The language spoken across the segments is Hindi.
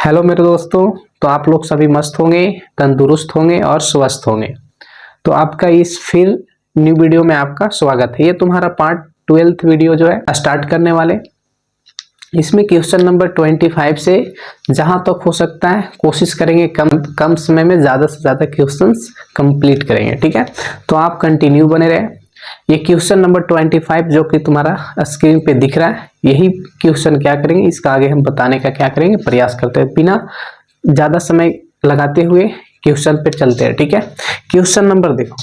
हेलो मेरे दोस्तों। तो आप लोग सभी मस्त होंगे, तंदुरुस्त होंगे और स्वस्थ होंगे। तो आपका इस फिर न्यू वीडियो में आपका स्वागत है। ये तुम्हारा पार्ट 12th वीडियो जो है स्टार्ट करने वाले। इसमें क्वेश्चन नंबर 25 से जहां तक हो सकता है कोशिश करेंगे कम समय में ज़्यादा से ज़्यादा क्वेश्चंस कंप्लीट करेंगे। ठीक है, तो आप कंटिन्यू बने रहे। ये क्वेश्चन नंबर 25 जो कि तुम्हारा स्क्रीन पे दिख रहा है, यही क्वेश्चन क्या करेंगे, इसका आगे हम बताने का क्या करेंगे, प्रयास करते हैं। बिना ज़्यादा समय लगाते हुए क्वेश्चन पे चलते हैं। ठीक है, क्वेश्चन नंबर देखो,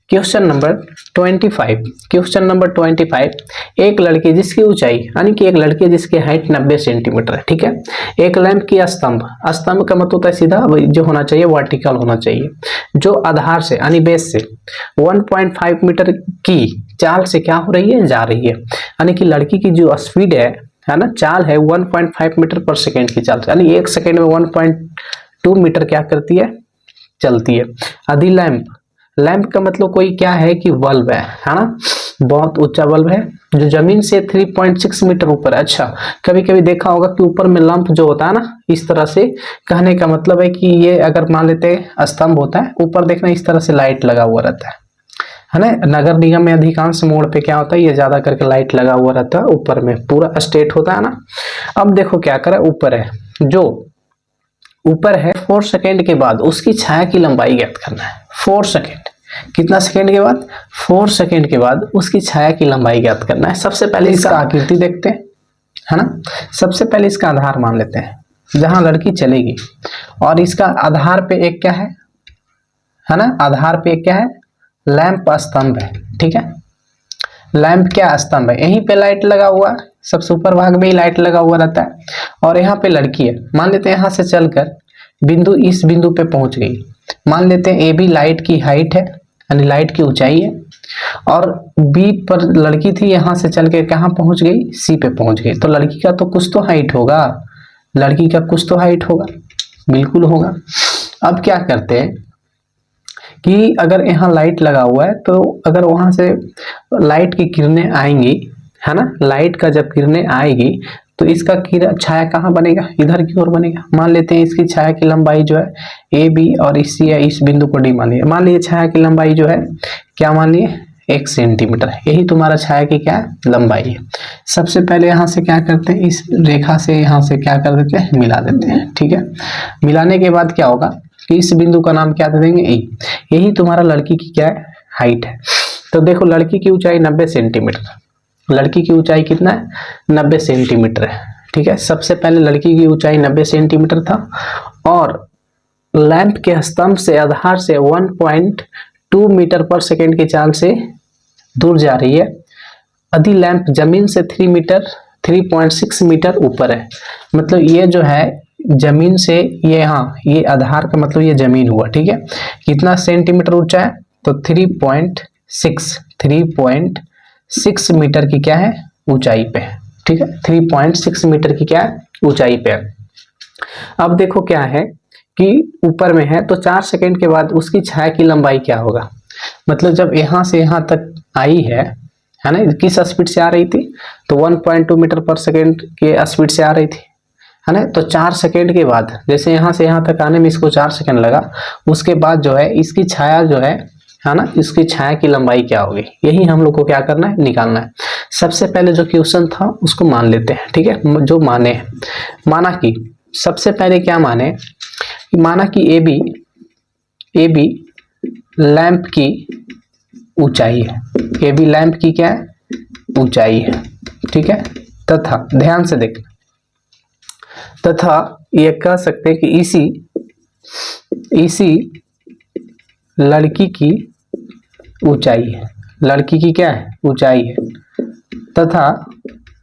क्वेश्चन नंबर 25। क्वेश्चन नंबर 25, एक लड़की जिसकी ऊंचाई यानी कि एक लड़की जिसकी हाइट 90 सेंटीमीटर है। ठीक है, एक लैंप की स्तंभ, स्तंभ का मतलब होता है सीधा जो होना चाहिए वर्टिकल होना चाहिए, जो आधार से यानी बेस से 1.5 मीटर की चाल से क्या हो रही है, जा रही है। यानी कि लड़की की जो स्पीड है ना, चाल है 1.5 मीटर पर सेकेंड की चाल से, यानी एक सेकेंड में 1.2 मीटर क्या करती है, चलती है। यदि लैंप, लैंप का मतलब कोई क्या है कि बल्ब है ना, बहुत ऊंचा बल्ब है जो जमीन से 3.6 मीटर ऊपर है। अच्छा, कभी कभी देखा होगा कि ऊपर में लंप जो होता है ना, इस तरह से कहने का मतलब है कि ये अगर मान लेते हैं स्तंभ होता है, ऊपर देखना इस तरह से लाइट लगा हुआ रहता है ना। नगर निगम में अधिकांश मोड़ पे क्या होता है, ये ज्यादा करके लाइट लगा हुआ रहता है, ऊपर में पूरा स्टेट होता है ना। अब देखो क्या करे, ऊपर है, जो ऊपर है 4 सेकेंड के बाद उसकी छाया की लंबाई ज्ञात करना है। 4 सेकेंड, कितना सेकेंड के बाद, 4 सेकेंड के बाद उसकी छाया की लंबाई ज्ञात करना है। सबसे पहले इसका आकृति देखते हैं, है ना। सबसे पहले इसका आधार मान लेते हैं जहां लड़की चलेगी, और इसका आधार पे एक क्या है ना, आधार पे एक क्या है, लैंप स्तंभ है। ठीक है, लैंप क्या स्तंभ है, यहीं पे लाइट लगा हुआ है, सबसे ऊपर भाग में ही लाइट लगा हुआ रहता है। और यहाँ पे लड़की है, मान लेते हैं यहाँ से चलकर बिंदु, इस बिंदु पे पहुंच गई। मान लेते हैं ए बी लाइट की हाइट है, यानी लाइट की ऊंचाई है, और बी पर लड़की थी, यहाँ से चल के कहाँ पहुंच गई, सी पे पहुंच गई। तो लड़की का तो कुछ तो हाइट होगा, लड़की का कुछ तो हाइट होगा, बिल्कुल होगा। अब क्या करते हैं कि अगर यहाँ लाइट लगा हुआ है, तो अगर वहां से लाइट की किरणें आएंगी, है ना, लाइट का जब किरणें आएगी तो इसका छाया कहाँ बनेगा, इधर की ओर बनेगा। मान लेते हैं इसकी छाया की लंबाई जो है ए बी और इस सी है, इस बिंदु को डी मान लिया। मान लीजिए छाया की लंबाई जो है क्या मान लिए, 1 सेंटीमीटर है। यही तुम्हारा छाया की क्या लंबाई है। सबसे पहले यहाँ से क्या करते हैं, इस रेखा से यहाँ से क्या कर देते हैं, मिला देते हैं। ठीक है, मिलाने के बाद क्या होगा कि इस बिंदु का नाम क्या दे देंगे, ए। यही तुम्हारा लड़की की क्या है, हाइट है। तो देखो लड़की की ऊंचाई 90 सेंटीमीटर, लड़की की ऊंचाई कितना है, 90 सेंटीमीटर है। ठीक है, सबसे पहले लड़की की ऊंचाई 90 सेंटीमीटर था, और लैंप के स्तंभ से आधार से 1.2 मीटर पर सेकेंड की चाल से दूर जा रही है। यदि लैंप जमीन से 3.6 मीटर ऊपर है, मतलब ये जो है जमीन से, ये हाँ ये आधार का मतलब ये जमीन हुआ। ठीक है, कितना सेंटीमीटर ऊंचा है, तो 3.6 मीटर की क्या है, ऊंचाई पे है। ठीक है, 3.6 मीटर की क्या है, ऊंचाई पे है। अब देखो क्या है कि ऊपर में है, तो 4 सेकेंड के बाद उसकी छाया की लंबाई क्या होगा, मतलब जब यहां से यहां तक आई है ना, किस स्पीड से आ रही थी, तो 1.2 मीटर पर सेकेंड के स्पीड से आ रही थी, है ना। तो 4 सेकेंड के बाद, जैसे यहां से यहां तक आने में इसको 4 सेकेंड लगा, उसके बाद जो है इसकी छाया जो है ना, इसकी छाया की लंबाई क्या होगी, यही हम लोग को क्या करना है, निकालना है। सबसे पहले जो क्वेश्चन था उसको मान लेते हैं। ठीक है, जो माने, माना कि सबसे पहले क्या माने, माना कि ए बी लैंप की ऊंचाई है, ए बी लैंप की क्या है, ऊंचाई है। ठीक है, तथा ध्यान से देखना, तथा ये कह सकते हैं कि इसी लड़की की ऊंचाई है, लड़की की क्या है, ऊंचाई है, तथा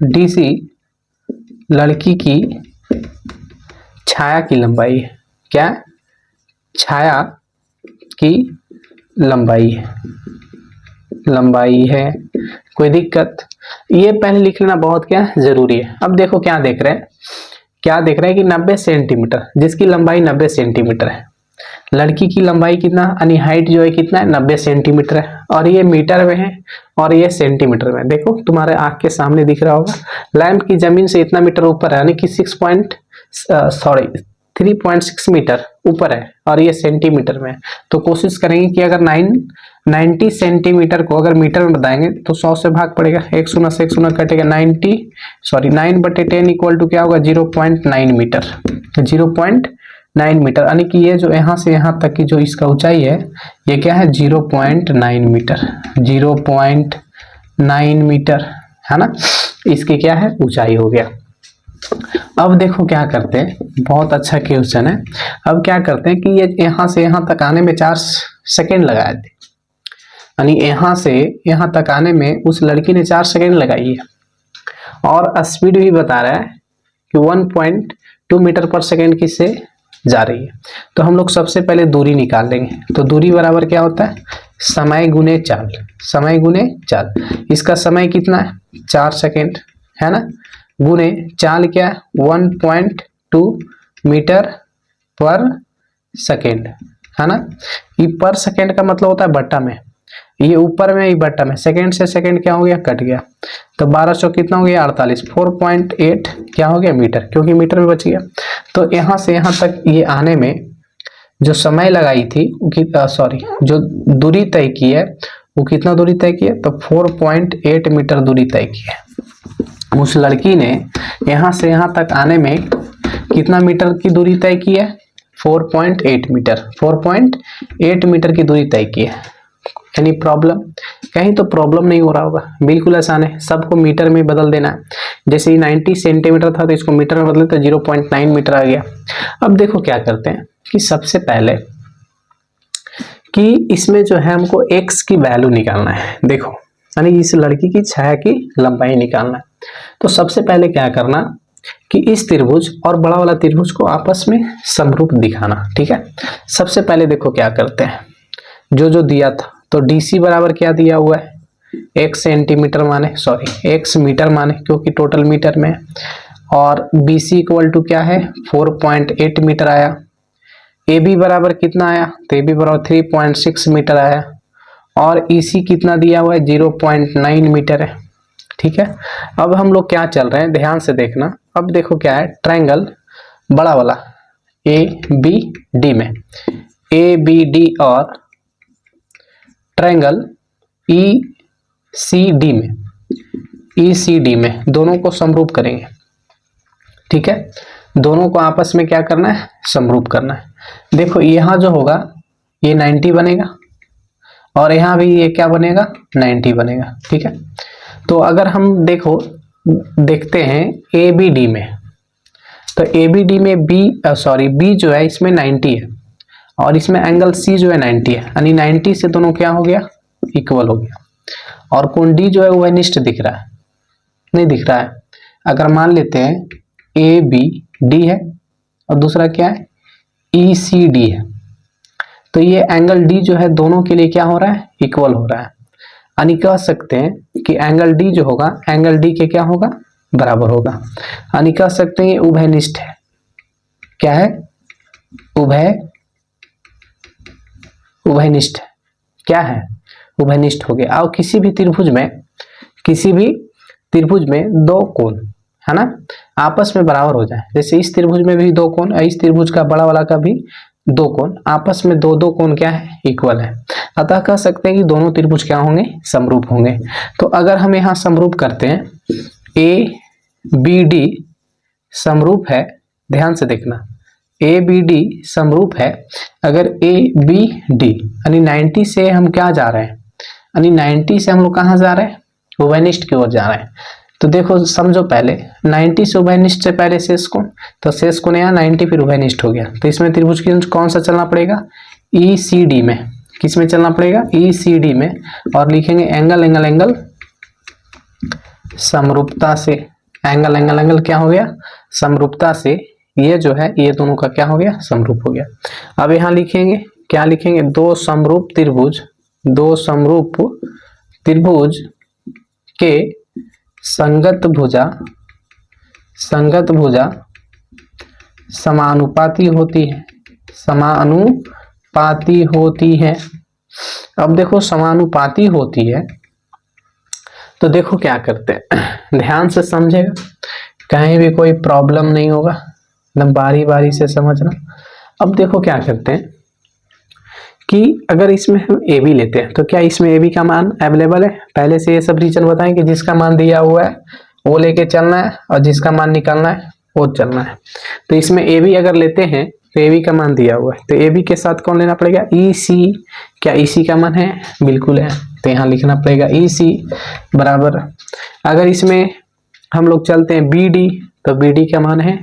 डीसी लड़की की छाया की लंबाई है। क्या, छाया की लंबाई है, लंबाई है। कोई दिक्कत, ये पहले लिख लेना बहुत क्या जरूरी है। अब देखो क्या देख रहे हैं, क्या देख रहे हैं कि 90 सेंटीमीटर, जिसकी लंबाई 90 सेंटीमीटर है, लड़की की लंबाई कितना, यानी हाइट जो है कितना है, 90 सेंटीमीटर है, और ये मीटर में है और ये सेंटीमीटर में। देखो तुम्हारे आंख के सामने दिख रहा होगा, लैंप की जमीन से इतना मीटर ऊपर है, यानी कि सॉरी 3.6 मीटर ऊपर है और ये सेंटीमीटर में है। तो कोशिश करेंगे कि अगर 90 सेंटीमीटर को अगर मीटर में बताएंगे तो 100 से भाग पड़ेगा, एक शून्य से एक शून्य कटेगा, 9/10 इक्वल टू क्या होगा 0.9 मीटर। 0.9 मीटर यानी कि ये जो यहाँ से यहाँ तक की जो इसका ऊंचाई है ये क्या है 0.9 मीटर। 0.9 मीटर है ना, इसकी क्या है ऊंचाई हो गया। अब देखो क्या करते हैं, बहुत अच्छा क्वेश्चन है। अब क्या करते हैं कि ये यहाँ से यहाँ तक आने में 4 सेकेंड लगाए थे, यानी यहाँ से यहाँ तक आने में उस लड़की ने 4 सेकेंड लगाई है और स्पीड भी बता रहा है कि 1.2 मीटर पर सेकेंड किससे जा रही है। तो हम लोग सबसे पहले दूरी निकाल लेंगे। तो दूरी बराबर क्या होता है समय गुने चाल, समय गुने चाल। इसका समय कितना है 4 सेकेंड है ना, गुने चाल क्या है 1.2 मीटर पर सेकेंड है ना। ये पर सेकेंड का मतलब होता है बट्टा में, ये ऊपर में ये बट्टा में, सेकेंड से सेकेंड क्या हो गया कट गया, तो 1200 कितना हो गया 48, 4.8 क्या हो गया मीटर, क्योंकि मीटर में बच गया। तो यहाँ से यहाँ तक ये आने में जो समय लगाई थी जो दूरी तय की है वो कितना दूरी तय की है, तो 4.8 मीटर दूरी तय की है। उस लड़की ने यहाँ से यहाँ तक आने में कितना मीटर की दूरी तय की है 4.8 मीटर, 4.8 मीटर की दूरी तय की है। यानी प्रॉब्लम कहीं तो प्रॉब्लम नहीं हो रहा होगा, बिल्कुल आसान है, सबको मीटर में बदल देना है। जैसे 90 सेंटीमीटर था तो इसको मीटर में बदले तो 0.9 मीटर आ गया। अब देखो क्या करते हैं कि सबसे पहले कि इसमें जो है हमको x की वैल्यू निकालना है। देखो यानी इस लड़की की छाया की लंबाई निकालना है। तो सबसे पहले क्या करना कि इस त्रिभुज और बड़ा वाला त्रिभुज को आपस में समरूप दिखाना। ठीक है, सबसे पहले देखो क्या करते हैं, जो दिया था तो DC बराबर क्या दिया हुआ है x सेंटीमीटर माने x मीटर माने, क्योंकि टोटल मीटर में, और BC इक्वल टू क्या है 4.8 मीटर आया। AB बराबर कितना आया, तो AB बराबर 3.6 मीटर आया, और EC कितना दिया हुआ है 0.9 मीटर है। ठीक है, अब हम लोग क्या चल रहे हैं ध्यान से देखना। अब देखो क्या है, ट्रायंगल बड़ा वाला ABD में, ABD और ट्रायंगल ECD में दोनों को समरूप करेंगे। ठीक है, दोनों को आपस में क्या करना है समरूप करना है। देखो यहाँ जो होगा ये 90 बनेगा और यहाँ भी ये क्या बनेगा 90 बनेगा। ठीक है, तो अगर हम देखते हैं ABD में, तो ABD में B जो है इसमें 90 है और इसमें एंगल C जो है 90 है, यानी 90 से दोनों क्या हो गया इक्वल हो गया। और कोण D जो है वो अनिष्ट दिख रहा है, नहीं दिख रहा है। अगर मान लेते हैं ABD है और दूसरा क्या है ECD है, तो ये एंगल D जो है दोनों के लिए क्या हो रहा है इक्वल हो रहा है। यानी कह सकते हैं कि एंगल D जो होगा एंगल D के क्या होगा बराबर होगा। यानी कह सकते हैं ये उभयनिष्ठ है। क्या है उभयनिष्ठ क्या है उभयनिष्ठ हो गया। और किसी भी त्रिभुज में दो कोण है ना आपस में बराबर हो जाए, जैसे इस त्रिभुज में भी दो कोण, इस त्रिभुज का बड़ा वाला का भी दो कोण, आपस में दो कोण क्या है इक्वल है। अतः कह सकते हैं कि दोनों त्रिभुज क्या होंगे समरूप होंगे। तो अगर हम यहाँ समरूप करते हैं ABD समरूप है, ध्यान से देखना ABD समरूप है। अगर ABD यानी 90 से हम क्या जा रहे हैं, यानी 90 से हम लोग कहाँ जा रहे हैं उभयनिष्ठ की ओर जा रहे हैं। तो देखो समझो पहले 90 से उभयनिष्ठ से पहले शेष कोण, तो शेष कोण यहाँ 90 फिर उभयनिष्ठ हो गया। तो इसमें त्रिभुज की कौन सा चलना पड़ेगा ECD में, किस में चलना पड़ेगा ECD में, और लिखेंगे एंगल समरूपता से। एंगल क्या हो गया समरूपता से, ये जो है ये दोनों का क्या हो गया समरूप हो गया। अब यहाँ लिखेंगे क्या लिखेंगे दो समरूप त्रिभुज के संगत भुजा समानुपाती होती है। अब देखो समानुपाती होती है तो देखो क्या करते हैं ध्यान से समझेगा, कहीं भी कोई प्रॉब्लम नहीं होगा। मतलब बारी बारी से समझना। अब देखो क्या करते हैं कि अगर इसमें हम ए बी लेते हैं तो क्या इसमें ए बी का मान अवेलेबल है? पहले से ये सब रीजन बताएं कि जिसका मान दिया हुआ है वो लेके चलना है और जिसका मान निकालना है वो चलना है। तो इसमें ए बी अगर लेते हैं तो ए बी का मान दिया हुआ है, तो ए बी के साथ कौन लेना पड़ेगा? ई सी। क्या ई सी का मान है? बिल्कुल है, तो यहाँ लिखना पड़ेगा ई सी बराबर। अगर इसमें हम लोग चलते हैं बी डी, तो बी डी का मान है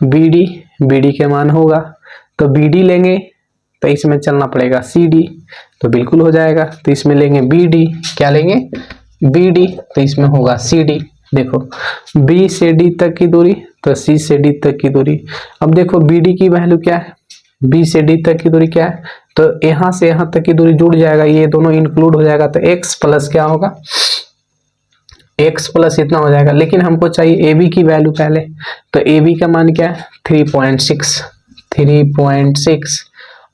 बी डी, बी डी का मान होगा तो बी डी लेंगे, तो इसमें चलना पड़ेगा सी डी, तो बिल्कुल हो जाएगा। तो इसमें लेंगे बी डी, क्या लेंगे? बी डी, तो इसमें होगा सी डी। देखो बी से डी तक की दूरी तो सी से डी तक की दूरी। अब देखो बी डी की वैल्यू क्या है? बी से डी तक की दूरी क्या है? तो यहाँ से यहाँ तक की दूरी जुड़ जाएगा, ये दोनों इंक्लूड हो जाएगा, तो x प्लस क्या होगा? x प्लस इतना हो जाएगा। लेकिन हमको चाहिए ए बी की वैल्यू पहले, तो ए बी का मान क्या है? 3.6, 3.6।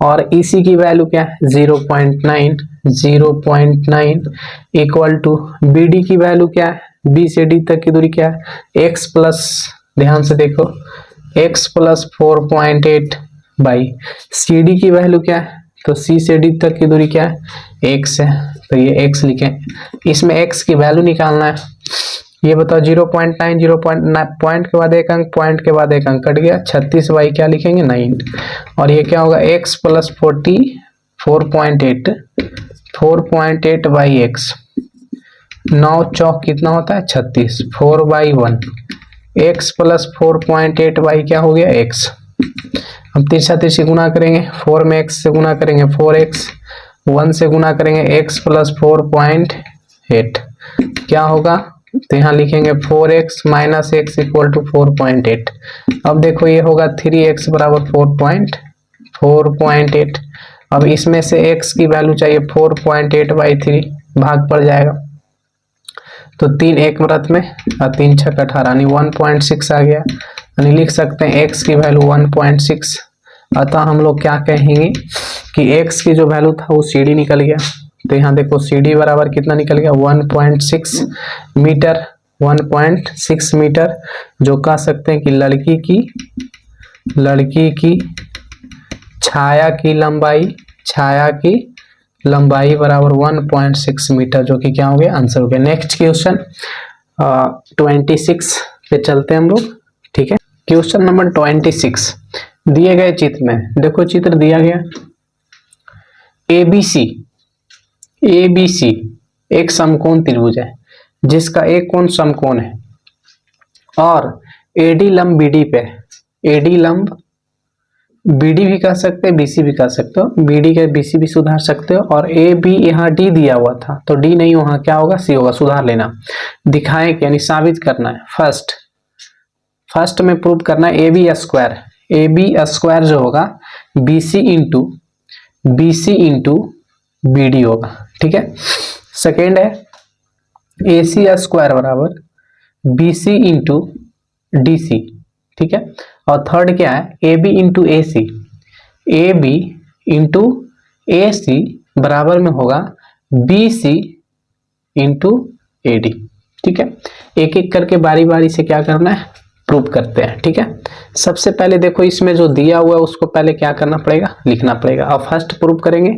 और इसी की वैल्यू क्या है? 0.9, 0.9 इक्वल टू बी डी की वैल्यू क्या है? बी से डी तक की दूरी क्या है? x प्लस, ध्यान से देखो, x plus 4.8 by C D की वैल्यू क्या है? तो सी से डी तक की दूरी क्या है? x है, तो ये x लिखें। इसमें x की वैल्यू निकालना है। ये बताओ 0.9, 0.9 पॉइंट के बाद एक अंक, पॉइंट के बाद एक अंक कट गया, 36 बाई क्या लिखेंगे? 9। और ये क्या होगा? x प्लस 4.8, 4.8 बाई एक्स, 9 चौक कितना होता है? 36, 4/1, x प्लस 4.8 बाई क्या हो गया? x। अब तिरछा तिरछी गुना करेंगे, 4 में x से गुना करेंगे 4x, 1 से गुना करेंगे x प्लस 4.8, क्या होगा? तो यहाँ लिखेंगे 4x minus x equal to 4.8। अब देखो ये होगा 3x बराबर 4.8। अब इसमें से x की वैल्यू चाहिए 4.8 बाई 3, भाग पड़ जाएगा, तो 3 एक व्रत में और 3 छक 18, यानी 1.6 आ गया। यानी लिख सकते हैं x की वैल्यू 1.6। अतः हम लोग क्या कहेंगे कि x की जो वैल्यू था वो सी डी निकल गया। तो यहाँ देखो सी डी बराबर कितना निकल गया? 1.6 मीटर, 1.6 मीटर, जो कह सकते हैं कि लड़की की छाया की लंबाई बराबर 1.6 मीटर, जो कि क्या हो गया? आंसर हो गया। नेक्स्ट क्वेश्चन 26 पे चलते हैं हम लोग, ठीक है। क्वेश्चन नंबर 26 दिए गए चित्र में, देखो चित्र दिया गया ABC एक समकोण त्रिभुज है जिसका एक कोण समकोण है और AD लंब BD पे, AD लंब BD भी कह सकते हैं, BC भी कह सकते हो, BD के BC भी सुधार सकते हो, और AB यहाँ D दिया हुआ था तो D नहीं, वहां क्या होगा? C होगा, सुधार लेना। दिखाएं यानी साबित करना है। फर्स्ट में प्रूव करना है AB स्क्वायर जो होगा BC इंटू BD होगा, ठीक है। सेकेंड है AC स्क्वायर बराबर BC इंटू DC, ठीक है। और थर्ड क्या है? AB इंटू AC बराबर में होगा BC इंटू AD, ठीक है। एक एक करके बारी बारी से क्या करना है? प्रूव करते हैं, ठीक है। सबसे पहले देखो इसमें जो दिया हुआ है उसको पहले क्या करना पड़ेगा? लिखना पड़ेगा। और फर्स्ट प्रूव करेंगे,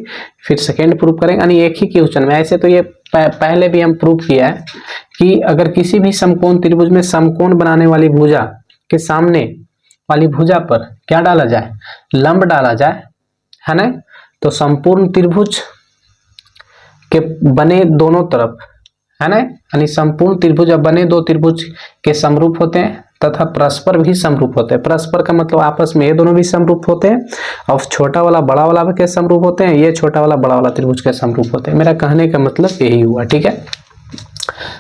फिर सेकेंड प्रूव करेंगे, यानी एक ही क्वेश्चन में। ऐसे तो ये पहले भी हम प्रूव किया है कि अगर किसी भी समकोण त्रिभुज में समकोण बनाने वाली भुजा के सामने वाली भुजा पर क्या डाला जाए? लंब डाला जाए, है ना। तो संपूर्ण त्रिभुज के बने दोनों तरफ, है ना, यानी संपूर्ण त्रिभुज अब बने दो त्रिभुज के समरूप होते हैं तथा परस्पर भी समरूप होते हैं। परस्पर का मतलब आपस में ये दोनों भी समरूप होते हैं, और छोटा वाला बड़ा वाला के समरूप होते हैं, ये छोटा वाला बड़ा वाला त्रिभुज के समरूप होते हैं। मेरा कहने का मतलब यही हुआ, ठीक है।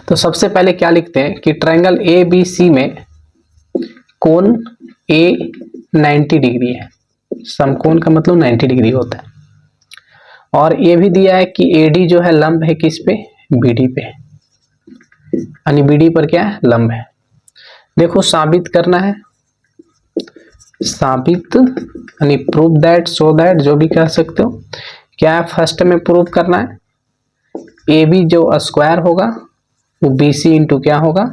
तो सबसे पहले क्या लिखते हैं कि ट्रायंगल ABC में कोण A 90 डिग्री है। समकोण का मतलब 90 डिग्री होता है। और ये भी दिया है कि AD जो है लंब है किस पे? BD पे, यानी BD पर क्या है? लंब है। देखो साबित करना है, साबित यानी प्रूव दैट, शो दैट, जो भी कह सकते हो। क्या है? फर्स्ट में प्रूव करना है AB जो स्क्वायर होगा वो BC इंटू क्या होगा?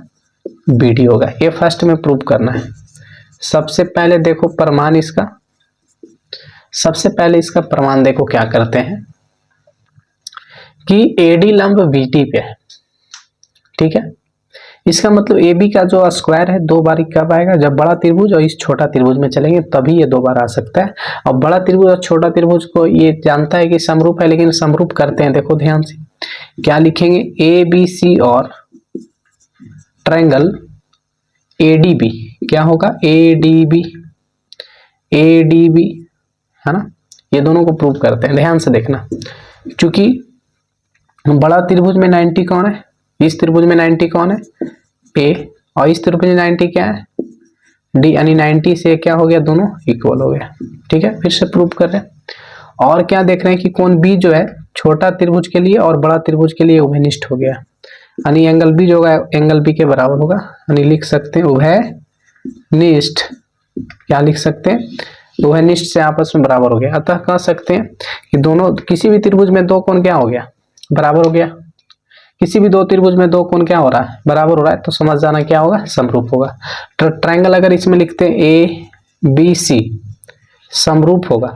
BD होगा। ये फर्स्ट में प्रूव करना है। सबसे पहले देखो प्रमाण इसका, सबसे पहले इसका प्रमाण देखो क्या करते हैं कि एडी लंब बीटी पे है, ठीक है। इसका मतलब ए बी का जो स्क्वायर है दो बार कब आएगा, जब बड़ा त्रिभुज और इस छोटा त्रिभुज में चलेंगे तभी ये दो बार आ सकता है। और बड़ा त्रिभुज और छोटा त्रिभुज को ये जानता है कि समरूप है, लेकिन समरूप करते हैं, देखो ध्यान से क्या लिखेंगे, ए बी सी और ट्रायंगल ए डी बी, क्या होगा A D B, A D B, है ना। ये दोनों को प्रूव करते हैं, ध्यान से देखना। क्योंकि बड़ा त्रिभुज में 90 कौन है, इस त्रिभुज में 90 कौन है ए, और इस त्रिभुज में 90 क्या है डी, यानी 90 से क्या हो गया, दोनों इक्वल हो गया, ठीक है। फिर से प्रूव कर रहे हैं। और क्या देख रहे हैं कि कोण बी जो है छोटा त्रिभुज के लिए और बड़ा त्रिभुज के लिए उभयनिष्ठ हो गया, यानी एंगल बी जो होगा एंगल बी के बराबर होगा, यानी लिख सकते हैं उभयनिष्ठ, क्या लिख सकते हैं उभयनिष्ठ से आपस में बराबर हो गया। अतः कह सकते हैं कि दोनों किसी भी त्रिभुज में दो कोण क्या हो गया, बराबर हो गया। किसी भी दो त्रिभुज में दो कोण क्या हो रहा है, बराबर हो रहा है, तो समझ जाना क्या होगा, समरूप होगा। तो ट्रायंगल अगर इसमें लिखते हैं ए बी सी, समरूप होगा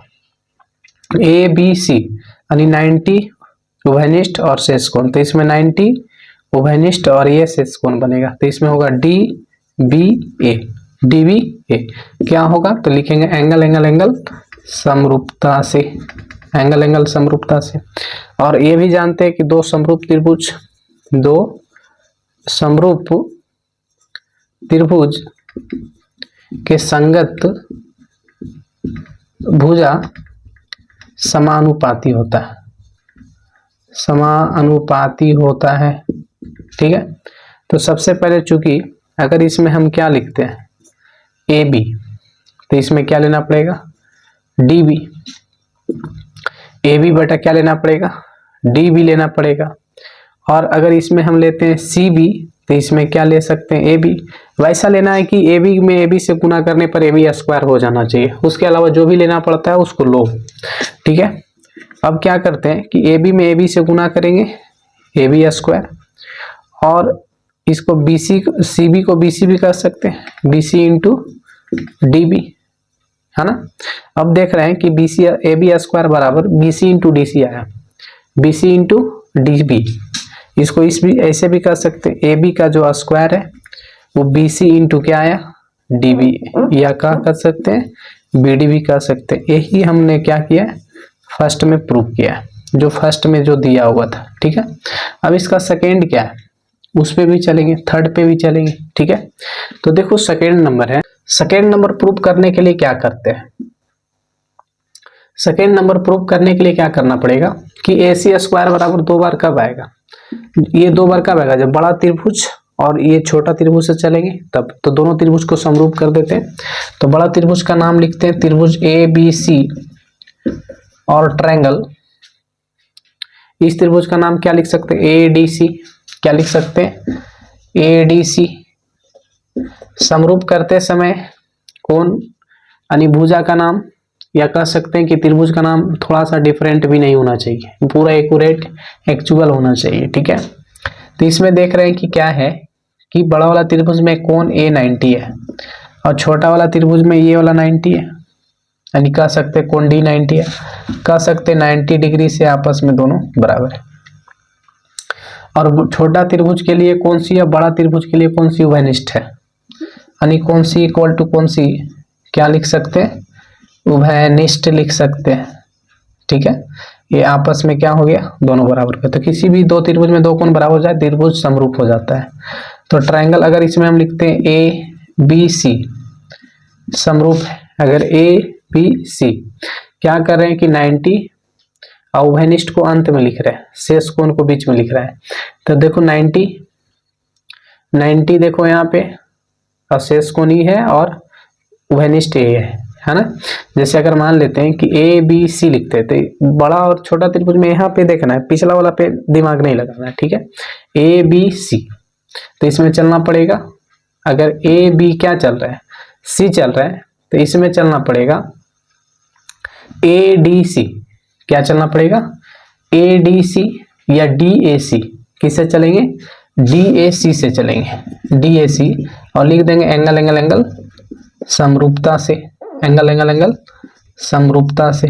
ए बी सी, यानी 90 उभयनिष्ठ और शेष कोण, तो इसमें 90 उभयनिष्ठ और ये शेष कोण बनेगा, तो इसमें होगा D B A, D B ए क्या होगा, तो लिखेंगे एंगल एंगल एंगल समरूपता से, एंगल एंगल समरूपता से। और ये भी जानते हैं कि दो समरूप त्रिभुज, दो समरूप त्रिभुज के संगत भुजा समानुपाती होता है, समानुपाती होता है, ठीक है। तो सबसे पहले चूंकि अगर इसमें हम क्या लिखते हैं ए बी, तो इसमें क्या लेना पड़ेगा डी बी, ए बी बटा क्या लेना पड़ेगा डी बी लेना पड़ेगा। और अगर इसमें हम लेते हैं सी बी, तो इसमें क्या ले सकते हैं ए बी, वैसा लेना है कि ए बी में ए बी से गुना करने पर ए बी स्क्वायर हो जाना चाहिए, उसके अलावा जो भी लेना पड़ता है उसको लो, ठीक है। अब क्या करते हैं कि ए बी में ए बी से गुना करेंगे ए बी स्क्वायर, और इसको बी सी, सी बी को बी सी भी कर सकते हैं, B C into D B, है ना। अब देख रहे हैं कि B C A B square बराबर B C into D C आया, B C into D B, इसको इस भी ऐसे भी कर सकते हैं, ए बी का जो स्क्वायर है वो बी सी इंटू क्या आया डी बी, या क्या कर सकते हैं बी डी भी कर सकते हैं। यही हमने क्या किया फर्स्ट में प्रूव किया, जो फर्स्ट में जो दिया हुआ था, ठीक है। अब इसका सेकेंड क्या है, उस पे भी चलेंगे, थर्ड पे भी चलेंगे, ठीक है। तो देखो सेकेंड नंबर है, सेकेंड नंबर प्रूव करने के लिए क्या करते हैं, सेकेंड नंबर प्रूव करने के लिए क्या करना पड़ेगा कि ए सी स्क्वायर बराबर दो बार कब आएगा, ये दो बार कब आएगा जब बड़ा त्रिभुज और ये छोटा त्रिभुज से चलेंगे तब। तो दोनों त्रिभुज को समरूप कर देते हैं, तो बड़ा त्रिभुज का नाम लिखते हैं त्रिभुज ए बी सी, और ट्रायंगल इस त्रिभुज का नाम क्या लिख सकते हैं ए डी सी, क्या लिख सकते हैं ए डी सी। समरूप करते समय कोण यानी भुजा का नाम, या कह सकते हैं कि त्रिभुज का नाम थोड़ा सा डिफरेंट भी नहीं होना चाहिए, पूरा एक्यूरेट एक्चुअल होना चाहिए, ठीक है। तो इसमें देख रहे हैं कि क्या है कि बड़ा वाला त्रिभुज में कोण ए 90 है और छोटा वाला त्रिभुज में ये वाला 90 है, यानी कह सकते हैं कोण डी 90 है, कह सकते हैं 90 डिग्री से आपस में दोनों बराबर है। और छोटा त्रिभुज के लिए कौन सी, या बड़ा त्रिभुज के लिए कौन सी उभयनिष्ठ है, यानी कौन सी इक्वल टू कौन सी, क्या लिख सकते हैं उभयनिष्ठ लिख सकते हैं, ठीक है। ये आपस में क्या हो गया दोनों बराबर का, तो किसी भी दो त्रिभुज में दो कोण बराबर हो जाए त्रिभुज समरूप हो जाता है। तो ट्रायंगल अगर इसमें हम लिखते हैं ए बी सी समरूप है, अगर ए बी सी क्या कर रहे हैं कि 90 और उभयनिष्ठ को अंत में लिख रहे हैं, शेष कोण को बीच में लिख रहा है। तो देखो 90 देखो यहाँ पे और शेष कोण ही है और उभयनिष्ठ ए है ना। जैसे अगर मान लेते हैं कि ए बी सी लिखते हैं तो बड़ा और छोटा त्रिभुज में यहाँ पे देखना है, पिछला वाला पे दिमाग नहीं लगाना है, ठीक है। ए बी सी तो इसमें चलना पड़ेगा, अगर ए बी क्या चल रहा है सी चल रहा है तो इसमें चलना पड़ेगा ए डी सी, क्या चलना पड़ेगा ए डी सी या डी ए सी, किससे चलेंगे डी ए सी से चलेंगे, डी ए सी, और लिख देंगे एंगल एंगल एंगल समरूपता से, एंगल एंगल एंगल समरूपता से।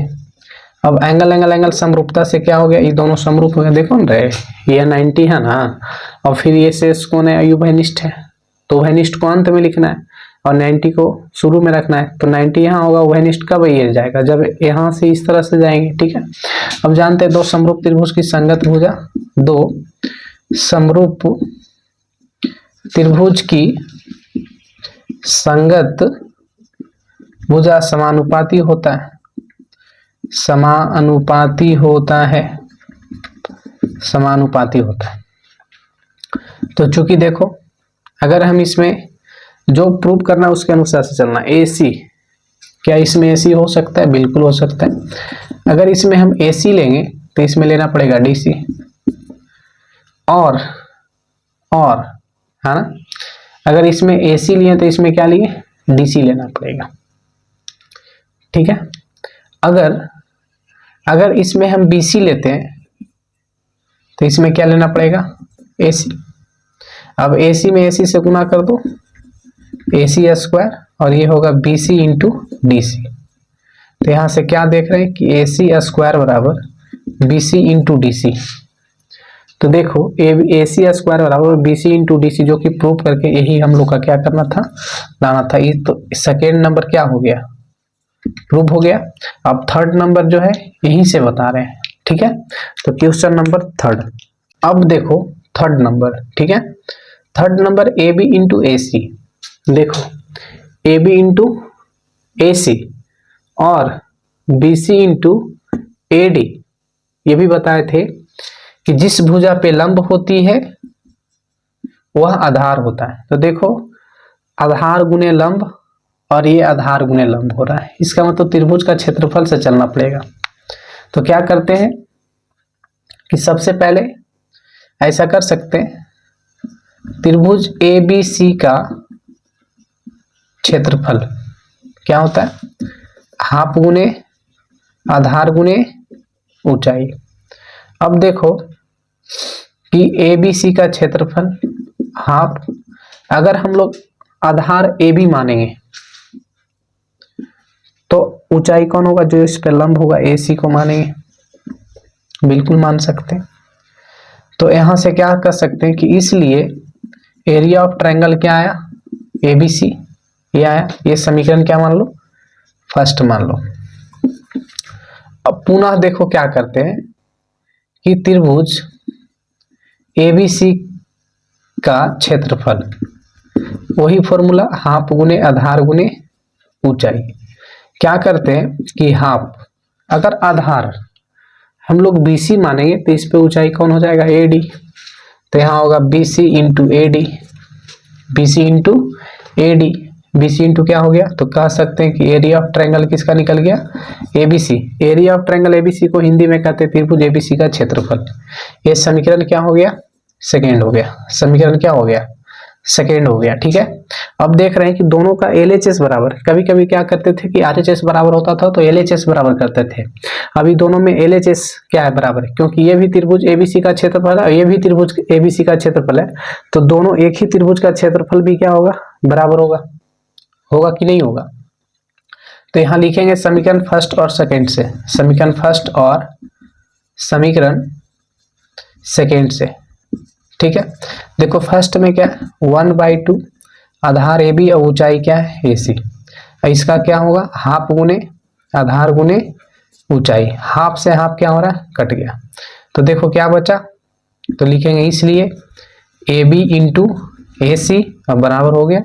अब एंगल एंगल एंगल समरूपता से क्या हो गया, ये दोनों समरूप हो गए, देखो ना रे, ये 90 है ना, और फिर ये शेष कौन है, उभयनिष्ठ है, तो उभयनिष्ठ को अंत में लिखना है और 90 को शुरू में रखना है। तो 90 यहाँ होगा, उभयनिष्ठ कब ये जाएगा, जब यहाँ से इस तरह से जाएंगे, ठीक है। अब जानते हैं दो समरूप त्रिभुज की संगत भुजा, दो समरूप त्रिभुज की संगत भुजा समानुपाती होता है, समानुपाती होता है, समानुपाती होता है। तो चूंकि देखो, अगर हम इसमें जो प्रूव करना है उसके अनुसार से चलना, AC, क्या इसमें AC हो सकता है, बिल्कुल हो सकता है। अगर इसमें हम AC लेंगे तो इसमें लेना पड़ेगा DC, और है ना, अगर इसमें AC लिए तो इसमें क्या लिए, DC लेना पड़ेगा, ठीक है। अगर इसमें हम BC लेते हैं तो इसमें क्या लेना पड़ेगा, AC। अब AC में AC से गुना कर दो, AC स्क्वायर, और ये होगा BC इंटू DC। तो यहाँ से क्या देख रहे हैं कि AC स्क्वायर बराबर BC इंटू DC। तो देखो AC स्क्वायर बराबर BC इंटू DC, जो कि प्रूव करके यही हम लोग का क्या करना था, लाना था। ये तो सेकेंड नंबर क्या हो गया, प्रूव हो गया। अब थर्ड नंबर जो है यहीं से बता रहे हैं, ठीक है। तो क्वेश्चन नंबर थर्ड, अब देखो थर्ड नंबर, ठीक है। Third number AB into AC, देखो AB इंटू AC और BC इंटू AD, ये भी बताए थे कि जिस भुजा पे लंब होती है वह आधार होता है। तो देखो आधार गुने लंब, और ये आधार गुने लंब हो रहा है, इसका मतलब त्रिभुज का क्षेत्रफल से चलना पड़ेगा। तो क्या करते हैं कि सबसे पहले ऐसा कर सकते हैं, त्रिभुज ABC का क्षेत्रफल क्या होता है, हाफ गुने आधार गुने ऊंचाई। अब देखो कि ABC का क्षेत्रफल हाफ, अगर हम लोग आधार AB मानेंगे तो ऊंचाई कौन होगा, जो इस पे लंब होगा AC को मानेंगे, बिल्कुल मान सकते हैं। तो यहां से क्या कर सकते हैं कि इसलिए एरिया ऑफ ट्रायंगल क्या आया, ABC ये आया। ये समीकरण क्या मान लो, फर्स्ट मान लो। अब पुनः देखो क्या करते हैं कि त्रिभुज ABC का क्षेत्रफल, वही फॉर्मूला, हाफ गुने आधार गुने ऊंचाई। क्या करते हैं कि हाफ, अगर आधार हम लोग BC मानेंगे तो इस पे ऊंचाई कौन हो जाएगा, AD। तो यहाँ होगा BC into AD, BC into AD, BC into क्या हो गया, तो कह सकते हैं कि एरिया ऑफ ट्रायंगल किसका निकल गया, ABC। Area of triangle ABC को हिंदी में कहते हैं त्रिभुज ABC का क्षेत्रफल। ये समीकरण क्या हो गया, सेकेंड हो गया, समीकरण क्या हो गया, सेकेंड हो गया, ठीक है। अब देख रहे हैं कि दोनों का LHS बराबर, कभी कभी क्या करते थे कि RHS बराबर होता था तो LHS बराबर करते थे। अभी दोनों में LHS क्या है, बराबर है, क्योंकि ये भी त्रिभुज ABC का क्षेत्रफल है और ये भी त्रिभुज ABC का क्षेत्रफल है, तो दोनों एक ही त्रिभुज का क्षेत्रफल भी क्या होगा, बराबर होगा, होगा कि नहीं होगा। तो यहाँ लिखेंगे समीकरण फर्स्ट और सेकेंड से, समीकरण फर्स्ट और समीकरण सेकेंड से, ठीक है। देखो फर्स्ट में क्या है, 1/2 आधार AB और ऊंचाई क्या है, AC। इसका क्या होगा, हाफ गुने आधार गुने ऊंचाई, हाफ से हाफ क्या हो रहा है, कट गया। तो देखो क्या बचा, तो लिखेंगे इसलिए AB इंटू AC और बराबर हो गया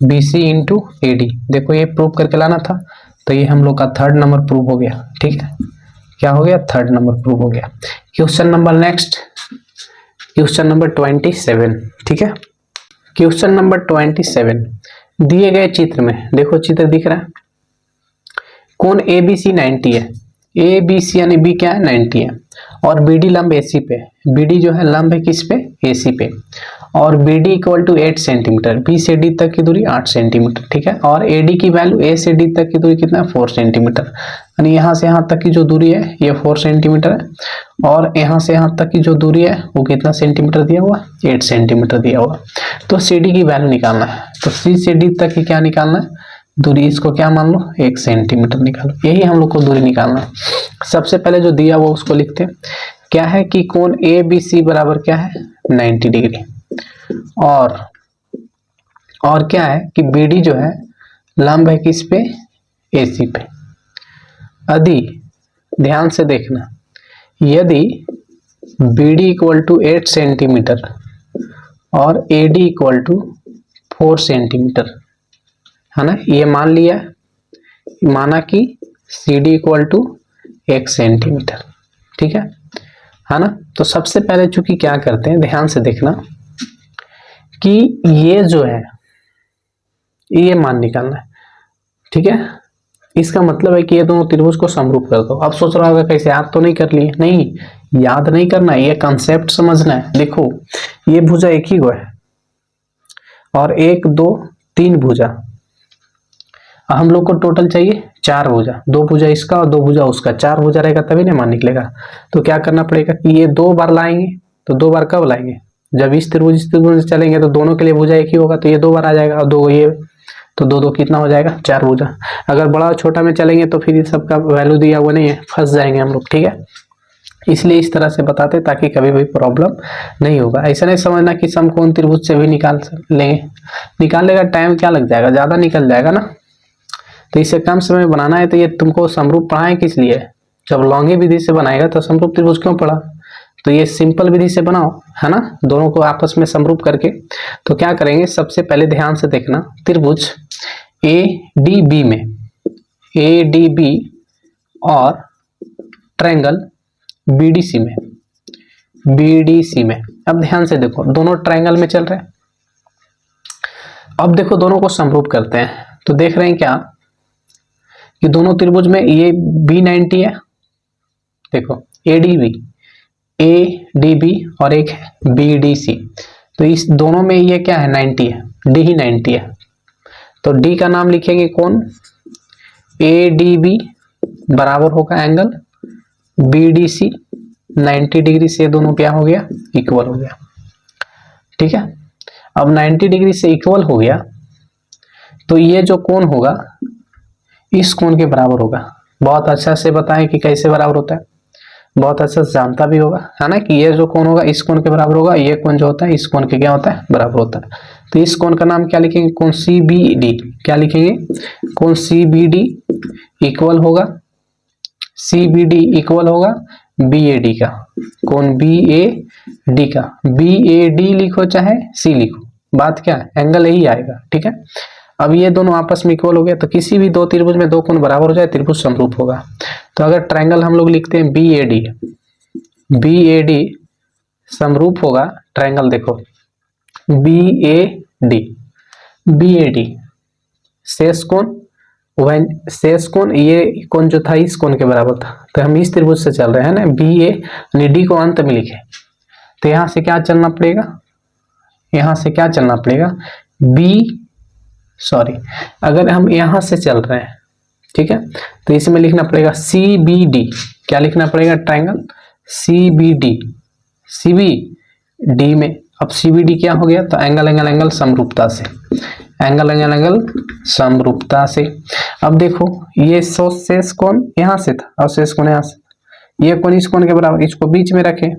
BC इंटू AD। देखो ये प्रूव करके लाना था, तो ये हम लोग का थर्ड नंबर प्रूव हो गया, ठीक है। क्या हो गया, थर्ड नंबर प्रूव हो गया। Question number next, question number 27, ठीक है। क्वेश्चन नंबर 27, दिए गए चित्र में, देखो चित्र दिख रहा है, कोण ABC 90 है, ABC यानी B क्या है, 90 है, और BD लंब AC पे, BD जो है लंब है किस पे, AC पे, और BD equal to 8 centimetre, B से D तक की दूरी 8 सेंटीमीटर, ठीक है। और AD की वैल्यू A से D तक की दूरी कितना है, 4 सेंटीमीटर, यानी यहाँ से यहाँ तक की जो दूरी है ये 4 सेंटीमीटर है, और यहाँ से यहाँ तक की जो दूरी है वो कितना सेंटीमीटर दिया हुआ, 8 सेंटीमीटर दिया हुआ। तो CD की वैल्यू निकालना है, तो C से D तक की क्या निकालना है, दूरी इसको क्या मान लो 1 सेंटीमीटर निकालो, यही हम लोग को दूरी निकालना है। सबसे पहले जो दिया वो उसको लिखते हैं। क्या है कि कोण ए बी सी बराबर क्या है 90 डिग्री, और क्या है कि बी डी जो है लंब है किस पे ए सी पे। यदि ध्यान से देखना, यदि B D equal to 8 centimetre और A D equal to 4 centimetre है ना, ये मान लिया, माना कि C D equal to 1 centimetre, ठीक है ना। तो सबसे पहले चूंकि क्या करते हैं, ध्यान से देखना कि ये जो है ये मान निकालना है, ठीक है। इसका मतलब है कि ये दोनों त्रिभुज को समरूप कर दो। अब सोच रहा होगा कैसे, याद तो नहीं कर लिए, नहीं याद नहीं करना, ये कंसेप्ट समझना है। देखो ये भुजा एक ही गो है और 1 2 3 भुजा, हम लोग को टोटल चाहिए 4 भुजा, 2 भुजा इसका और 2 भुजा उसका, 4 भुजा रहेगा तभी ना मान निकलेगा। तो क्या करना पड़ेगा कि ये 2 बार लाएंगे, तो 2 बार कब लाएंगे, जब इस त्रिभुज से चलेंगे तो दोनों के लिए भुजा एक ही होगा, तो ये 2 बार आ जाएगा, और 2 ये, तो 2 2 कितना हो जाएगा 4 भुजा। अगर बड़ा और छोटा में चलेंगे तो फिर ये सबका वैल्यू दिया हुआ नहीं है, फंस जाएंगे हम लोग, ठीक है। इसलिए इस तरह से बताते ताकि कभी भी प्रॉब्लम नहीं होगा। ऐसा नहीं समझना कि समकोण त्रिभुज से भी निकाल लेंगे, निकालने का टाइम क्या लग जाएगा, ज्यादा निकल जाएगा ना। तो इसे कम समय में बनाना है, तो ये तुमको समरूप पढ़ाएं किस लिए, जब लॉन्गी विधि से बनाएगा तो समरूप त्रिभुज क्यों पढ़ा, तो ये सिंपल विधि से बनाओ, है ना, दोनों को आपस में समरूप करके। तो क्या करेंगे, सबसे पहले ध्यान से देखना, त्रिभुज ए डी बी में, ए डी बी और ट्रायंगल बी डी सी में, बी डी सी में। अब ध्यान से देखो दोनों ट्रायंगल में चल रहे हैं। अब देखो दोनों को समरूप करते हैं, तो देख रहे हैं क्या कि दोनों त्रिभुज में ये B90 है, देखो ADB, ADB और एक है BDC, तो इस दोनों में ये क्या है 90 है, D ही 90 है। तो D का नाम लिखेंगे कौन, ADB बराबर होगा एंगल BDC 90 डिग्री से, दोनों क्या हो गया इक्वल हो गया, ठीक है। अब 90 डिग्री से इक्वल हो गया तो ये जो कोण होगा इस कोण के बराबर होगा। बहुत अच्छा से बताएं कि कैसे बराबर होता है, बहुत अच्छा से जानता भी होगा, है ना, कि ये जो कोण होगा इस कोण के बराबर होगा, ये कोण जो होता है इस कोण के क्या होता है बराबर होता है। तो इस कोण का नाम क्या लिखेंगे, कोण CBD, क्या लिखेंगे, कोण CBD इक्वल होगा, CBD इक्वल होगा BAD का, कोण BAD का, BAD लिखो चाहे C लिखो, बात क्या है, एंगल यही आएगा, ठीक है। अब ये दोनों आपस में इक्वल हो गया, तो किसी भी दो त्रिभुज में दो कोण बराबर हो जाए त्रिभुज समरूप होगा। तो अगर ट्रायंगल हम लोग लिखते हैं BAD, BAD समरूप होगा ट्रायंगल, देखो BAD, BAD शेष कोण, शेष कोण ये कोण जो था इस कोण के बराबर था, तो हम इस त्रिभुज से चल रहे हैं ना, BA यानी D को अंत में लिखे, तो यहाँ से क्या चलना पड़ेगा, यहाँ से क्या चलना पड़ेगा अगर हम यहाँ से चल रहे हैं, ठीक है, तो इसमें लिखना पड़ेगा CBD, क्या लिखना पड़ेगा, ट्रायंगल CBD, CBD में, अब CBD क्या हो गया, तो एंगल एंगल एंगल समरूपता से, एंगल एंगल एंगल समरूपता से। अब देखो ये शेष कोण यहाँ से था और शेष कोण यहाँ से, ये कोण इस कोण के बराबर, इसको बीच में रखें,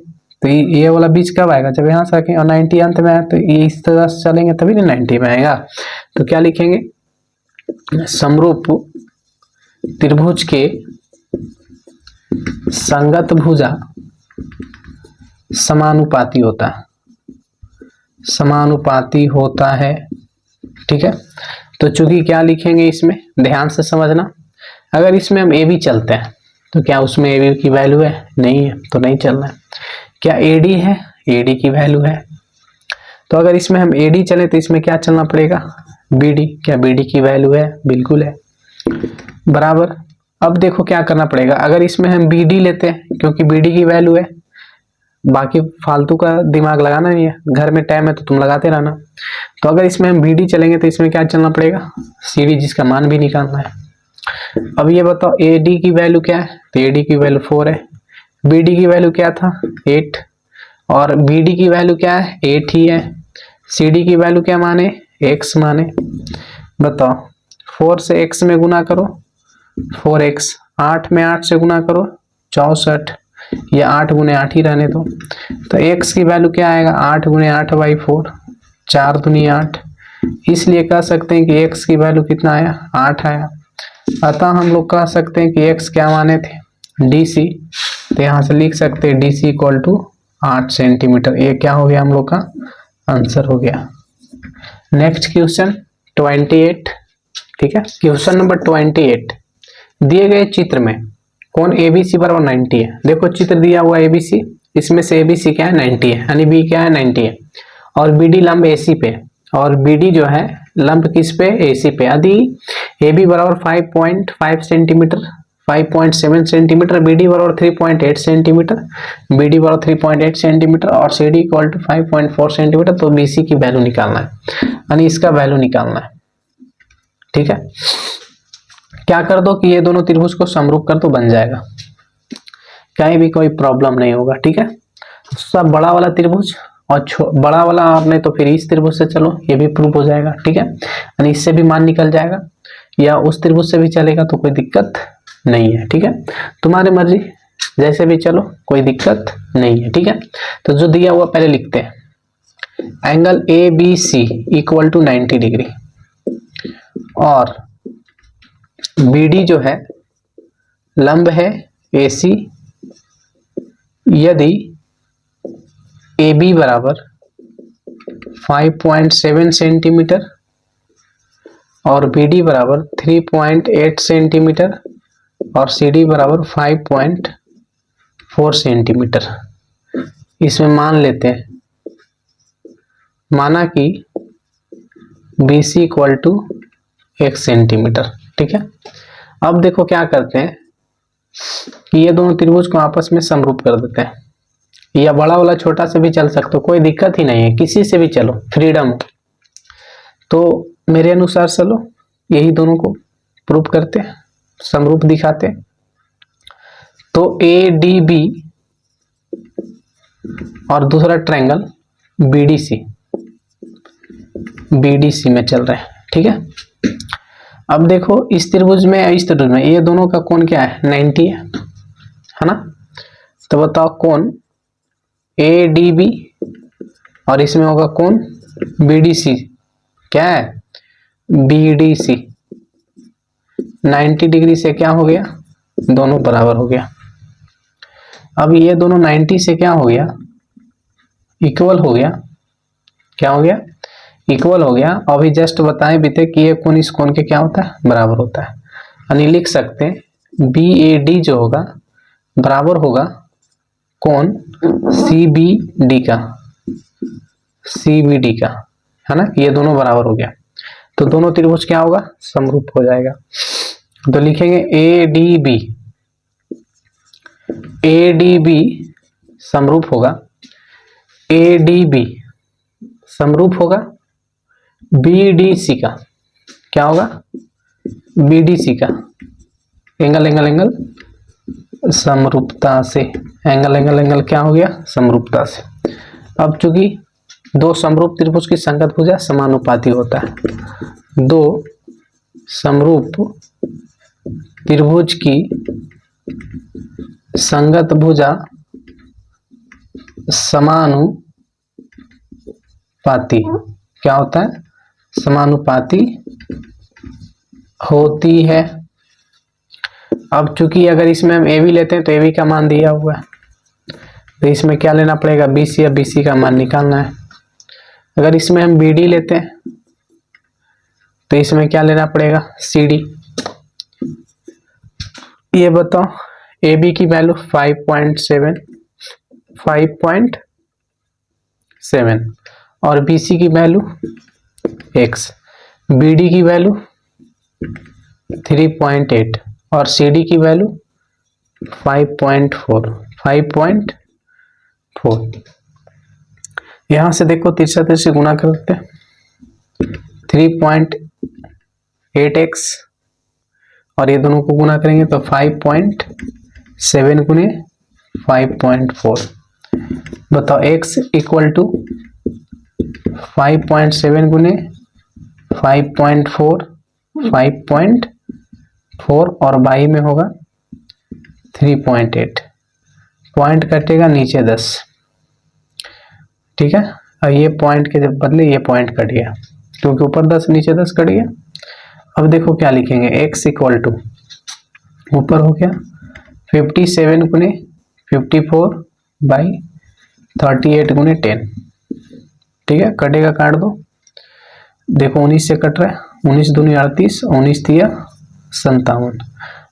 तो ये वाला बीच कब आएगा, जब यहाँ से रखें और 90 अंत में आए, तो ये इस तरह से चलेंगे तभी ना 90 में आएगा। तो क्या लिखेंगे, समरूप त्रिभुज के संगत भुजा समानुपाती होता है, समानुपाती होता है, ठीक है। तो चूंकि क्या लिखेंगे इसमें, ध्यान से समझना, अगर इसमें हम AB चलते हैं तो क्या उसमें AB की वैल्यू है, नहीं है, तो नहीं चलना है। क्या AD है, AD की वैल्यू है, तो अगर इसमें हम AD चले तो इसमें क्या चलना पड़ेगा BD, क्या BD की वैल्यू है, बिल्कुल है, बराबर। अब देखो क्या करना पड़ेगा, अगर इसमें हम BD लेते हैं क्योंकि BD की वैल्यू है, बाकी फालतू का दिमाग लगाना नहीं है, घर में टाइम है तो तुम लगाते रहना। तो अगर इसमें हम BD चलेंगे तो इसमें क्या चलना पड़ेगा CD, जिसका मान भी निकालना है। अब ये बताओ AD की वैल्यू क्या है, तो AD की वैल्यू 4 है, BD की वैल्यू क्या था 8, और BD की वैल्यू क्या है 8 ही है, CD की वैल्यू क्या माने, x माने। बताओ 4 से x में गुना करो 4x, 8 में 8 से गुना करो 64, ये 8 गुने 8 ही रहने दो। तो x की वैल्यू क्या आएगा 8 गुने 8/4, 4 दूनी 8, इसलिए कह सकते हैं कि x की वैल्यू कितना आया 8 आया। अतः हम लोग कह सकते हैं कि x क्या माने थे DC, तो यहाँ से लिख सकते हैं DC इक्वल टू 8 सेंटीमीटर। ये क्या हो गया हम लोग का आंसर हो गया। नेक्स्ट क्वेश्चन 28, ठीक है। क्वेश्चन नंबर 28, दिए गए चित्र में कोण ABC बराबर 90 है। देखो चित्र दिया हुआ ABC, इसमें से ABC क्या है 90 है, यानी B क्या है 90 है, और BD लंब AC पे, और BD जो है लंब किस पे AC पे। यदि AB बराबर 5.5 सेंटीमीटर, 5.7 सेंटीमीटर, BD बराबर 3.8 सेंटीमीटर, BD बराबर 3.8 सेंटीमीटर और CD इक्वल टू 5.4 सेंटीमीटर, तो BC की वैल्यू निकालना है, यानी इसका वैल्यू निकालना है। ठीक है, क्या कर दो कि ये दोनों त्रिभुज को समरूप कर तो बन जाएगा, कहीं भी कोई प्रॉब्लम नहीं होगा। ठीक है, सब बड़ा वाला त्रिभुज और बड़ा वाला आपने तो फिर इस त्रिभुज से चलो, ये भी प्रूफ हो जाएगा। ठीक है, यानी इससे भी मान निकल जाएगा, या उस त्रिभुज से भी चलेगा तो कोई दिक्कत नहीं है। ठीक है, तुम्हारी मर्जी, जैसे भी चलो कोई दिक्कत नहीं है। ठीक है, तो जो दिया हुआ पहले लिखते हैं, angle ABC equal to 90 degree और BD जो है लंब है AC, यदि AB बराबर 5.7 सेंटीमीटर और BD बराबर 3.8 सेंटीमीटर और CD बराबर 5.4 सेंटीमीटर। इसमें मान लेते हैं, माना कि BC इक्वल टू 1 सेंटीमीटर। ठीक है, अब देखो क्या करते हैं कि ये दोनों त्रिभुज को आपस में समरूप कर देते हैं, या बड़ा वाला छोटा से भी चल सकते हो, कोई दिक्कत ही नहीं है, किसी से भी चलो, फ्रीडम हो। तो मेरे अनुसार चलो यही दोनों को प्रूव करते हैं, समरूप दिखाते हैं। तो ADB और दूसरा ट्रायंगल BDC में चल रहे हैं। ठीक है, अब देखो इस त्रिभुज में इस त्रिभुज में ये दोनों का कोण क्या है 90 है ना। तो बताओ कोण ADB और इसमें होगा कोण BDC, क्या है BDC। 90 डिग्री से क्या हो गया, दोनों बराबर हो गया। अब ये दोनों 90 से क्या हो गया, इक्वल हो गया। क्या हो गया, इक्वल हो गया। अभी जस्ट बताएं बीते कि ये कोण इस कोण के क्या होता है, बराबर होता है। यानी लिख सकते हैं BAD जो होगा बराबर होगा कोण CBD का, है ना। ये दोनों बराबर हो गया, तो दोनों त्रिभुज क्या होगा, समरूप हो जाएगा। तो लिखेंगे ADB समरूप होगा, ADB समरूप होगा BDC का, क्या होगा BDC का, एंगल समरूपता से, एंगल क्या हो गया, समरूपता से। अब चूंकि दो समरूप त्रिभुज की संगत भुजा समानुपाती होता है, दो समरूप त्रिभुज की संगत भुजा समानुपाती, क्या होता है, समानुपाती होती है। अब चूंकि अगर इसमें हम AB लेते हैं तो AB का मान दिया हुआ है, तो इसमें क्या लेना पड़ेगा BC, या BC का मान निकालना है। अगर इसमें हम BD लेते हैं तो इसमें क्या लेना पड़ेगा CD। ये बताओ AB की वैल्यू 5.7 और BC की वैल्यू X, BD की वैल्यू 3.8 और CD की वैल्यू 5.4। यहां से देखो तीसरा से गुना करते हैं, 3.8x और ये दोनों को गुना करेंगे तो 5.7 गुने 5.4। बताओ x इक्वल टू 5.7 गुने 5.4 5.4 और बाई में होगा 3.8। पॉइंट कटेगा नीचे 10, ठीक है। और ये पॉइंट के बदले ये पॉइंट कट गया क्योंकि ऊपर 10 नीचे 10 कट गया। अब देखो क्या लिखेंगे, x इक्वल टू ऊपर हो गया 57 गुने 54 बाई 38 गुने 10, ठीक है। कटेगा काट दो, देखो 19 से कट रहा है, 19 दूनी 38, 19 दिया 57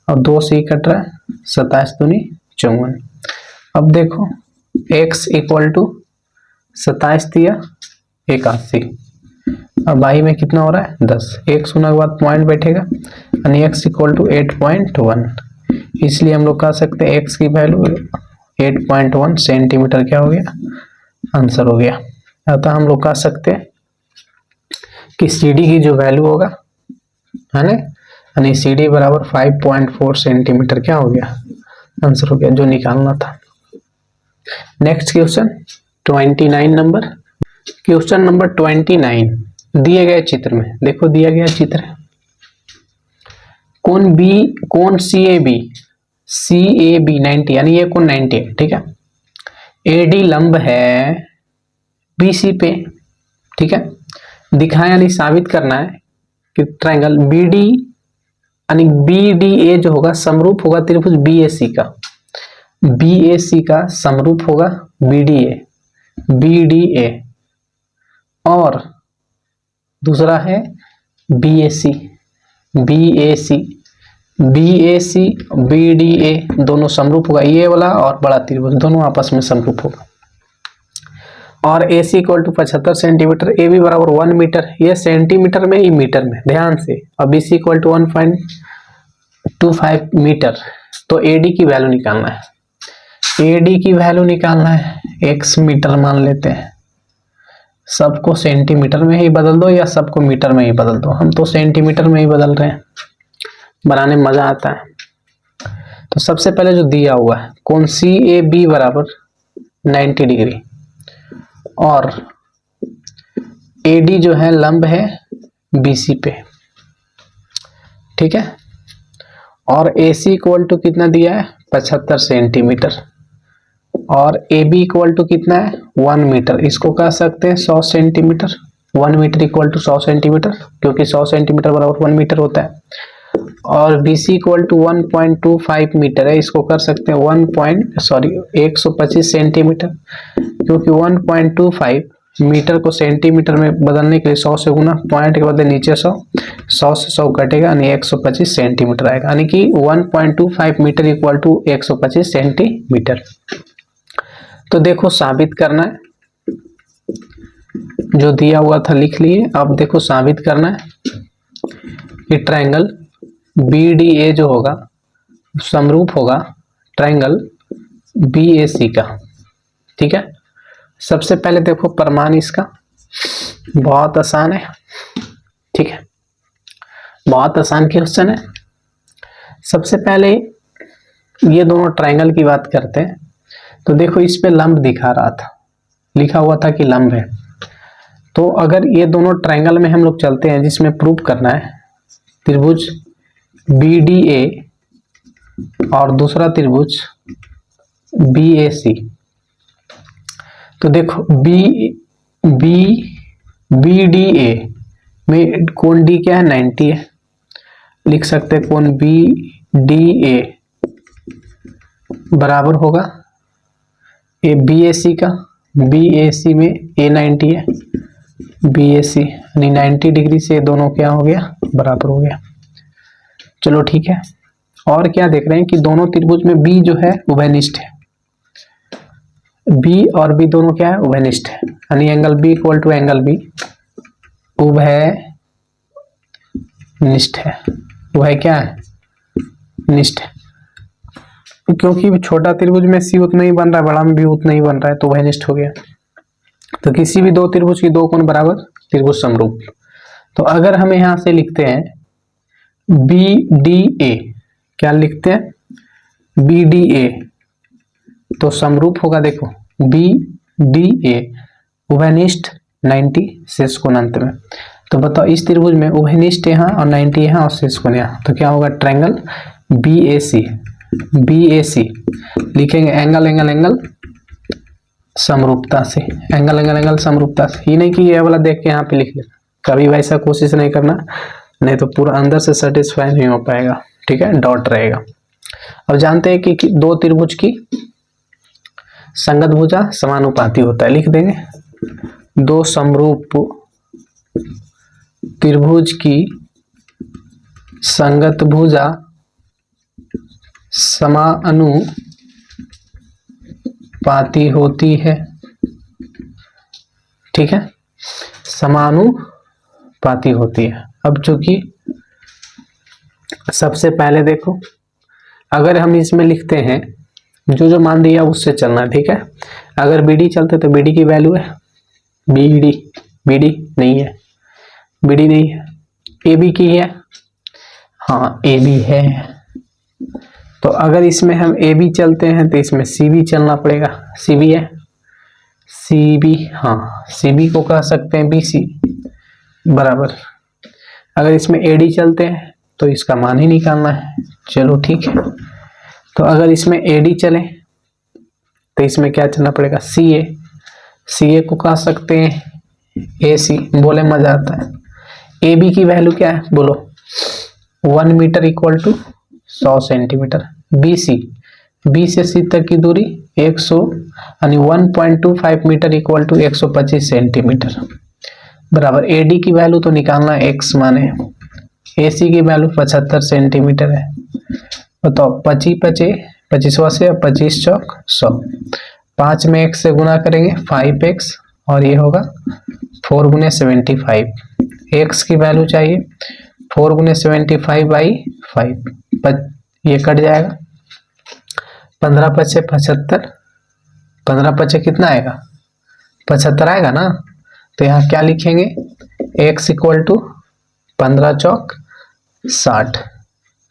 और 2 से ही कट रहा है, 27 दूनी 54। अब देखो x इक्वल टू 27 दिया 81 और बाई में कितना हो रहा है 10, x होने के बाद पॉइंट बैठेगा यानी x इक्वल टू 8.1। इसलिए हम लोग कह सकते हैं x की वैल्यू 8.1 सेंटीमीटर क्या हो गया, आंसर हो गया। अतः हम लोग कह सकते हैं कि CD की जो वैल्यू होगा है ना, यानी CD बराबर 5.4 सेंटीमीटर क्या हो गया, आंसर हो गया जो निकालना था। Next question 29 number. Question number 29 दिए गए चित्र में, देखो दिया गया चित्र है, कोण CAB 90 यानी ये कोण 90 है, ठीक है। AD लंब है BC पे, ठीक है। दिखाया यानी साबित करना है कि ट्रायंगल BD यानी BDA जो होगा समरूप होगा त्रिभुज BAC का, BAC का समरूप होगा BDA और दूसरा है BAC BDA दोनों समरूप होगा, ये वाला और बड़ा त्रिभुज दोनों आपस में समरूप होगा। और AC equal to 75 centimetre, AB बराबर 1 मीटर, ये सेंटीमीटर में ही मीटर में ध्यान से, और BC इक्वल टू 1.25 मीटर। तो AD की वैल्यू निकालना है, AD की वैल्यू निकालना है, x मीटर मान लेते हैं, सबको सेंटीमीटर में ही बदल दो या सबको मीटर में ही बदल दो, हम तो सेंटीमीटर में ही बदल रहे हैं, बनाने में मजा आता है। तो सबसे पहले जो दिया हुआ है कोण CAB बराबर 90 डिग्री और AD जो है लंब है BC पे, ठीक है। और AC इक्वल टू कितना दिया है 75 सेंटीमीटर और AB इक्वल टू कितना है 1 मीटर, इसको कह सकते हैं 100 centimetre, 1 metre equal to 100 centimetre क्योंकि 100 सेंटीमीटर बराबर 1 मीटर होता है। और BC इक्वल टू 1.25 मीटर है, इसको कर सकते हैं 125 सेंटीमीटर क्योंकि 1.25 मीटर को सेंटीमीटर में बदलने के लिए 100 से गुना, पॉइंट के बदले नीचे 100 से 100 कटेगा यानी 125 सेंटीमीटर आएगा, यानी कि 1.25 मीटर इक्वल टू 125 सेंटीमीटर। तो देखो साबित करना है, जो दिया हुआ था लिख लिए, अब देखो साबित करना है कि ट्रायंगल BDA जो होगा समरूप होगा ट्रायंगल BAC का, ठीक है। सबसे पहले देखो प्रमाण इसका बहुत आसान है, ठीक है, बहुत आसान क्वेश्चन है। सबसे पहले ये दोनों ट्रायंगल की बात करते हैं, तो देखो इस पे लंब दिखा रहा था, लिखा हुआ था कि लंब है। तो अगर ये दोनों ट्रायंगल में हम लोग चलते हैं जिसमें प्रूव करना है त्रिभुज BDA और दूसरा त्रिभुज BAC, तो देखो BDA में कोण D क्या है 90 है, लिख सकते हैं कोण BDA बराबर होगा ये BAC का, BAC में A 90 है, BAC यानी 90 डिग्री से दोनों क्या हो गया बराबर हो गया। चलो ठीक है, और क्या देख रहे हैं कि दोनों त्रिभुज में B जो है उभयनिष्ठ है, B और B दोनों क्या है उभयनिष्ठ है, यानी angle B equal to angle B उभयनिष्ठ है, उभय क्या है निष्ठ है, क्योंकि छोटा त्रिभुज में C उतना ही बन रहा है, बड़ा में भी उतना ही बन रहा है, तो उभयनिष्ठ हो गया। तो किसी भी दो त्रिभुज की दो कोण बराबर त्रिभुज समरूप। तो अगर हम यहां से लिखते हैं BDA, क्या लिखते हैं BDA, तो समरूप होगा, देखो BDA उभयनिष्ठ 90 शेष कोण अंत में, तो बताओ इस त्रिभुज में उभयनिष्ठ यहाँ और 90 यहाँ और शीर्ष कोण यहाँ, तो क्या होगा ट्रायंगल BAC। BAC लिखेंगे एंगल एंगल एंगल समरूपता से, एंगल एंगल एंगल समरूपता से। ये नहीं कि ये वाला देख के यहाँ पे लिख लेना, कभी वैसा कोशिश नहीं करना, नहीं तो पूरा अंदर से सेटिस्फाई नहीं हो पाएगा, ठीक है, डॉट रहेगा। अब जानते हैं कि दो त्रिभुज की संगत भुजा समानुपाती होता है, लिख देंगे दो समरूप त्रिभुज की संगत भुजा समानुपाती होती है, ठीक है, समानुपाती होती है। अब चूंकि सबसे पहले देखो, अगर हम इसमें लिखते हैं जो जो मान दिया उससे चलना है, ठीक है। अगर BD चलते तो BD की वैल्यू है BD नहीं है, BD नहीं है। AB की है, हाँ AB है। तो अगर इसमें हम AB चलते हैं तो इसमें CB चलना पड़ेगा, CB है, CB, हाँ CB को कह सकते हैं BC बराबर। अगर इसमें AD चलते हैं तो इसका मान ही निकालना है, चलो ठीक है। तो अगर इसमें AD चले तो इसमें क्या चलना पड़ेगा CA को कह सकते हैं AC, बोले मजा आता है। AB की वैल्यू क्या है बोलो, 1 metre equal to 100 centimetre. B से C तक की दूरी 100 यानी 1.25 मीटर इक्वल टू 125 सेंटीमीटर बराबर। AD की वैल्यू तो निकालना है, x माने AC की वैल्यू 75 सेंटीमीटर है। बताओ 25 से 25 चौक 100, 5 में x से गुना करेंगे 5x और ये होगा 4 गुने 75। x की वैल्यू चाहिए 4 गुने 75/5, ये कट जाएगा। 15 पचे 75, 15 पचे कितना आएगा 75 आएगा ना। तो यहाँ क्या लिखेंगे x इक्वल टू 15 चौक 60,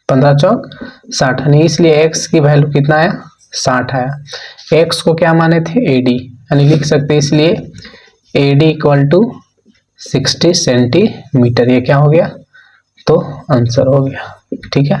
15 चौक 60, यानी इसलिए x की वैल्यू कितना आया 60 आया। x को क्या माने थे AD, यानी लिख सकते हैं इसलिए AD इक्वल टू 60 सेंटीमीटर। ये क्या हो गया, तो आंसर हो गया, ठीक है।